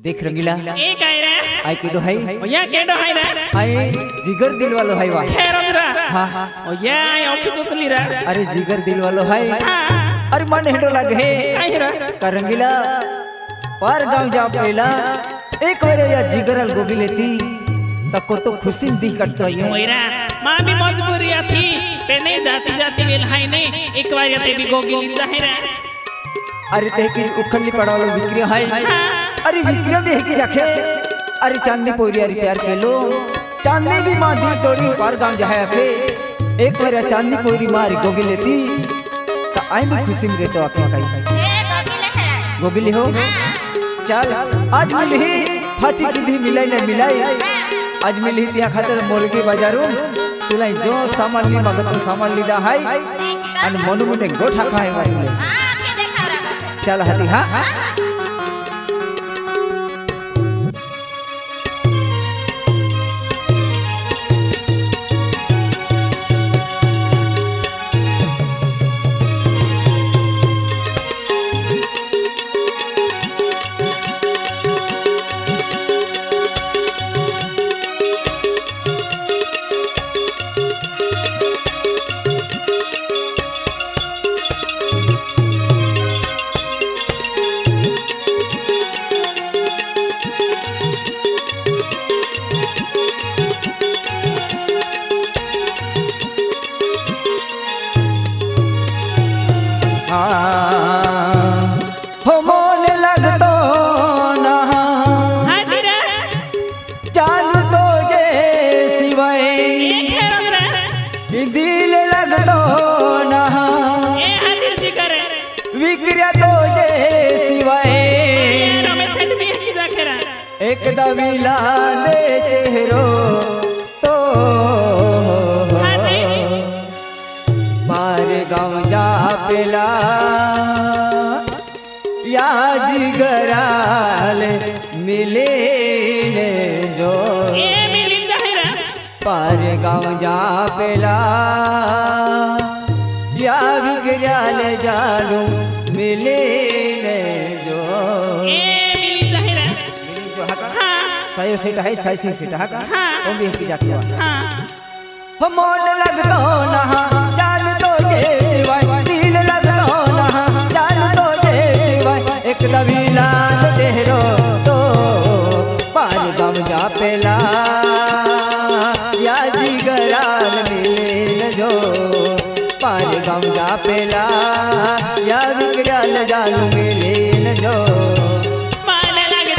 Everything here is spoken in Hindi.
देख रंगीला ए काय रे आई केडो है ओया केडो है रे हाय जिगर दिल वालो है वाह खेरंद्रा हां हां ओया आई ऑफिस उतली रे अरे जिगर दिल वालो है अरे मन हेडो लगे आई रे का रंगीला पार गांव जा पेला एक बार या जिगरल गोगी लेती तको तो खुशी दी कटतो है ओइरा मां भी मजबूरी थी पे नहीं जाती जाती वेल हाय नहीं एक बार ते भी गोगी लिंदा है रे अरे ते की उखली पड़ालो विक्री है अरे विक्रम भी है कि रखे अरे चांदी पोरी अरे प्यार के लो चांदी भी मां दी तोड़ी पार गांव जाए अके एक बार चांदी पोरी मारी गोगी लेती तो आई भी खुशी में देतो आपने कहीं गोगी हो चल आज मिली फाची की दी मिलाई न मिलाई आज मिली तिया खातर मोलगी बाजारू तुलाई जो सामान ली मगत सामान लीदा है अन मनु मुने गोठा खाए वाले चल हती हां हो मोल लगतो ना चालू तो जे सिवाय दिल लगतो ना विक्रिया तो जे सिवाय एक दविला दे चेहरो तो पार गाँव जा पेला या जिगराल मिले जो पार गाँव जा पेला या विगराल जालू मिले जो सही सीट है सही सीट है का तुम भी की जाती हो हम मोन लगतो ना जान तो के सिवाय